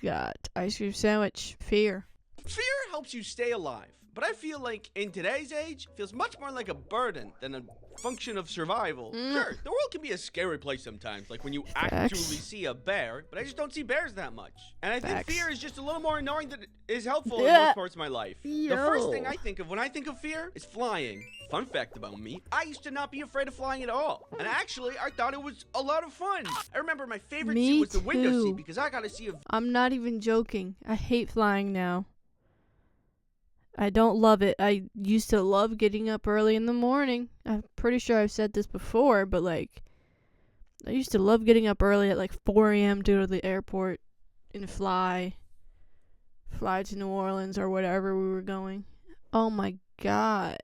got ice cream sandwich. Fear. Fear helps you stay alive, but I feel like in today's age, it feels much more like a burden than a function of survival. Sure, the world can be a scary place sometimes, like when you actually see a bear, but I just don't see bears that much. And I think fear is just a little more annoying than it is helpful in most parts of my life. The first thing I think of when I think of fear is flying. Fun fact about me, I used to not be afraid of flying at all. And actually, I thought it was a lot of fun. I remember my favorite seat was the window seat because I got to see a... I'm not even joking. I hate flying now. I don't love it. I used to love getting up early in the morning. I'm pretty sure I've said this before, but like, I used to love getting up early at like 4 a.m. to go to the airport and fly to New Orleans or whatever we were going. Oh my God.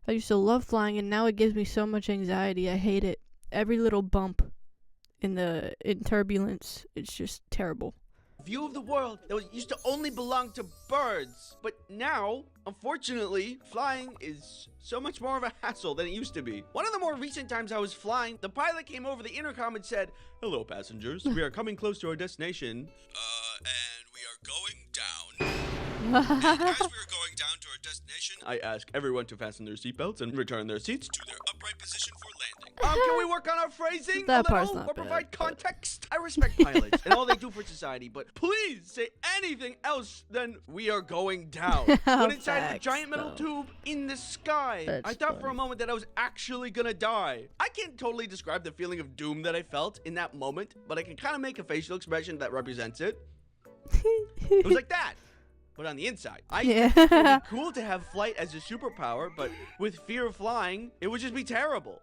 I used to love flying, and now it gives me so much anxiety. I hate it. Every little bump in turbulence, it's just terrible. View of the world that used to only belong to birds. But now, unfortunately, flying is so much more of a hassle than it used to be. One of the more recent times I was flying, the pilot came over the intercom and said, "Hello, passengers. We are coming close to our destination. And we are going down." And as we are going down to our destination, I ask everyone to fasten their seatbelts and return their seats to their upright position for landing. Can we work on our phrasing that a little or provide context? I respect pilots and all they do for society, but please say anything else than "we are going down" when inside a giant metal tube in the sky. I thought for a moment that I was actually gonna die. I can't totally describe the feeling of doom that I felt in that moment, but I can kind of make a facial expression that represents it. It was like that, but on the inside. It would be cool to have flight as a superpower, but with fear of flying, it would just be terrible.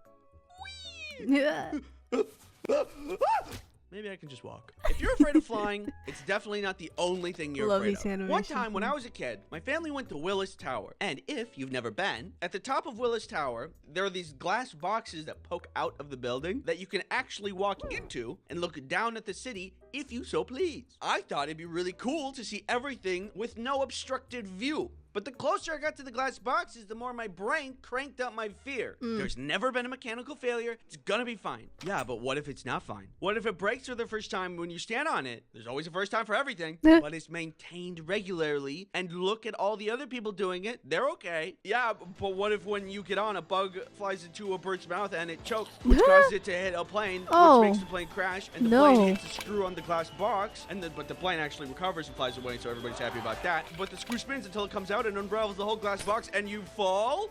Maybe I can just walk. If you're afraid of flying, it's definitely not the only thing you're afraid of. One time when I was a kid, my family went to Willis Tower. And if you've never been, at the top of Willis Tower, there are these glass boxes that poke out of the building that you can actually walk into and look down at the city if you so please. I thought it'd be really cool to see everything with no obstructed view. But the closer I got to the glass boxes, the more my brain cranked up my fear. There's never been a mechanical failure. It's gonna be fine. Yeah, but what if it's not fine? What if it breaks for the first time when you stand on it? There's always a first time for everything. But it's maintained regularly, and look at all the other people doing it. They're okay. Yeah, but what if when you get on, a bug flies into a bird's mouth and it chokes, which causes it to hit a plane, which makes the plane crash, and the plane hits a screw on the glass box, but the plane actually recovers and flies away, so everybody's happy about that. But the screw spins until it comes out and unravels the whole glass box, and you fall?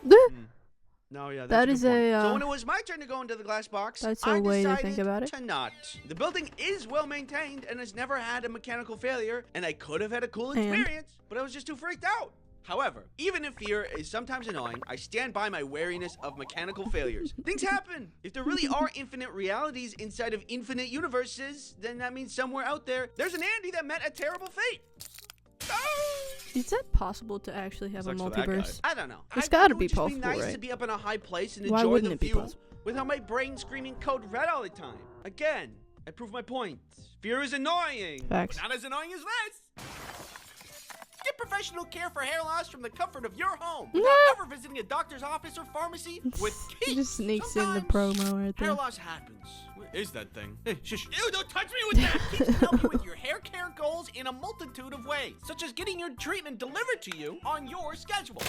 No, yeah, that's a good point. So when it was my turn to go into the glass box, I decided to not. The building is well maintained and has never had a mechanical failure, and I could have had a cool experience, but I was just too freaked out. However, even if fear is sometimes annoying, I stand by my wariness of mechanical failures. Things happen. If there really are infinite realities inside of infinite universes, then that means somewhere out there, there's an Andy that met a terrible fate. Is that possible to actually have a multiverse? I don't know. It's gotta be possible, It would just be nice to be up in a high place and enjoy the view without my brain screaming code red all the time. Again, I prove my point. Fear is annoying, but not as annoying as this. Get professional care for hair loss from the comfort of your home without ever visiting a doctor's office or pharmacy with Cate. It just sneaks in the promo right there. Hair loss happens. What is that thing? Hey, shush. Ew, don't touch me with that! Cate can help you with your hair care goals in a multitude of ways, such as getting your treatment delivered to you on your schedule.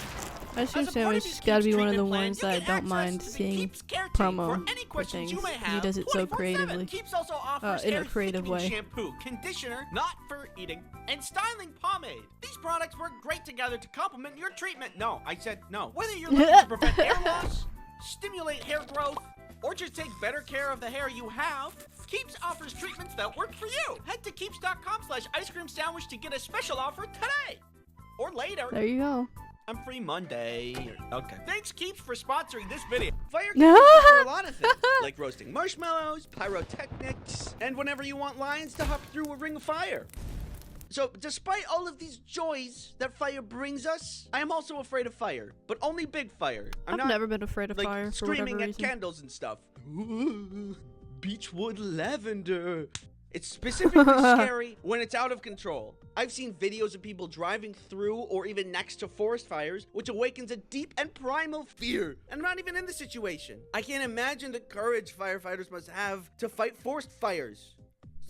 I should say it's gotta be one of the ones that I don't mind seeing promo for things. He does it so creatively. Keeps also offers in a creative way. Shampoo, conditioner, not for eating, and styling pomade. These products work great together to complement your treatment. No, I said no. Whether you're looking to prevent hair loss, stimulate hair growth, or just take better care of the hair you have, Keeps offers treatments that work for you. Head to keeps.com/ice cream sandwich to get a special offer today. Or later. There you go. I'm free Monday. Okay. Thanks, Keeps, for sponsoring this video. Fire can for a lot of things, like roasting marshmallows, pyrotechnics, and whenever you want lions to hop through a ring of fire. So, despite all of these joys that fire brings us, I am also afraid of fire, but only big fire. I've never been afraid of like, fire for screaming whatever at reason. Candles and stuff. Ooh, beechwood lavender. It's specifically scary when it's out of control. I've seen videos of people driving through or even next to forest fires, which awakens a deep and primal fear. And I'm not even in the situation. I can't imagine the courage firefighters must have to fight forest fires.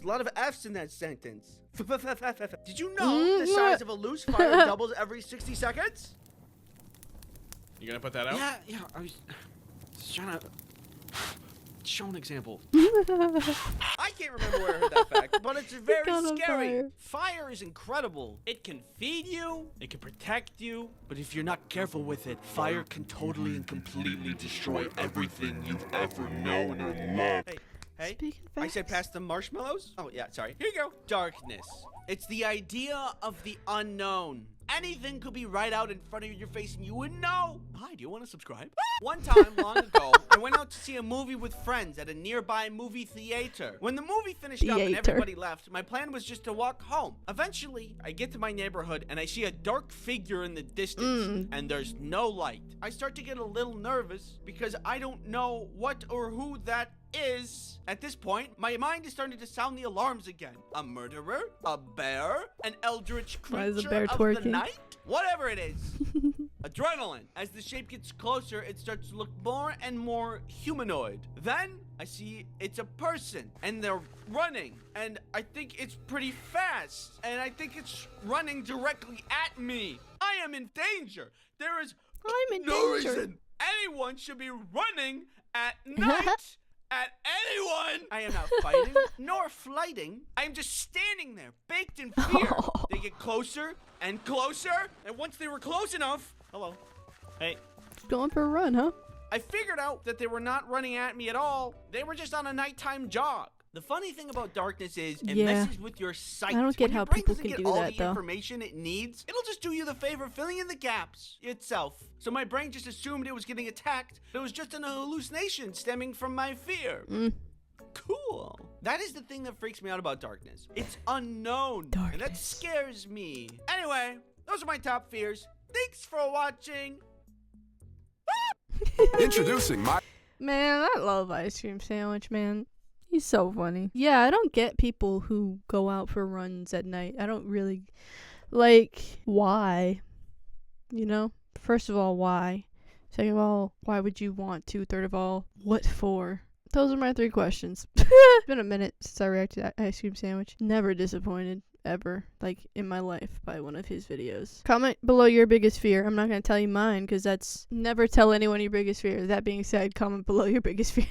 There's a lot of F's in that sentence. Did you know the size of a loose fire doubles every 60 seconds? You gonna put that out? Yeah, I was trying to show an example. I can't remember where I heard that fact, but it's very scary. Fire is incredible. It can feed you, it can protect you, but if you're not careful with it, fire can totally and completely destroy everything you've ever known or loved. Hey, I said past the marshmallows? Oh, yeah, sorry. Here you go. Darkness. It's the idea of the unknown. Anything could be right out in front of your face and you wouldn't know. Hi, do you want to subscribe? One time, long ago, I went out to see a movie with friends at a nearby movie theater. When the movie finished up and everybody left, my plan was just to walk home. Eventually, I get to my neighborhood and I see a dark figure in the distance and there's no light. I start to get a little nervous because I don't know what or who that is. At this point, my mind is starting to sound the alarms again. A murderer? A bear? An eldritch creature of the night? Whatever it is. Adrenaline. As the shape gets closer, it starts to look more and more humanoid. Then I see it's a person and they're running and I think it's pretty fast and I think it's running directly at me. I am in danger. There is no reason anyone should be running at night. At anyone! I am not fighting nor flighting. I am just standing there, baked in fear. They get closer and closer, and once they were close enough... Hello. Hey. Just going for a run, huh? I figured out that they were not running at me at all. They were just on a nighttime jog. The funny thing about darkness is it messes with your sight. I don't get how people can do that, though. All the information it needs, it'll just do you the favor of filling in the gaps itself. So my brain just assumed it was getting attacked. It was just an hallucination stemming from my fear. Cool. That is the thing that freaks me out about darkness. It's unknown. And that scares me. Anyway, those are my top fears. Thanks for watching. Introducing my... Man, I love Ice Cream Sandwich, man. He's so funny. Yeah, I don't get people who go out for runs at night. I don't really... Like, why? You know? First of all, why? Second of all, why would you want to? Third of all, what for? Those are my 3 questions. It's been a minute since I reacted to Ice Cream Sandwich. Never disappointed, ever, like, in my life by one of his videos. Comment below your biggest fear. I'm not going to tell you mine, because that's never tell anyone your biggest fear. That being said, comment below your biggest fear.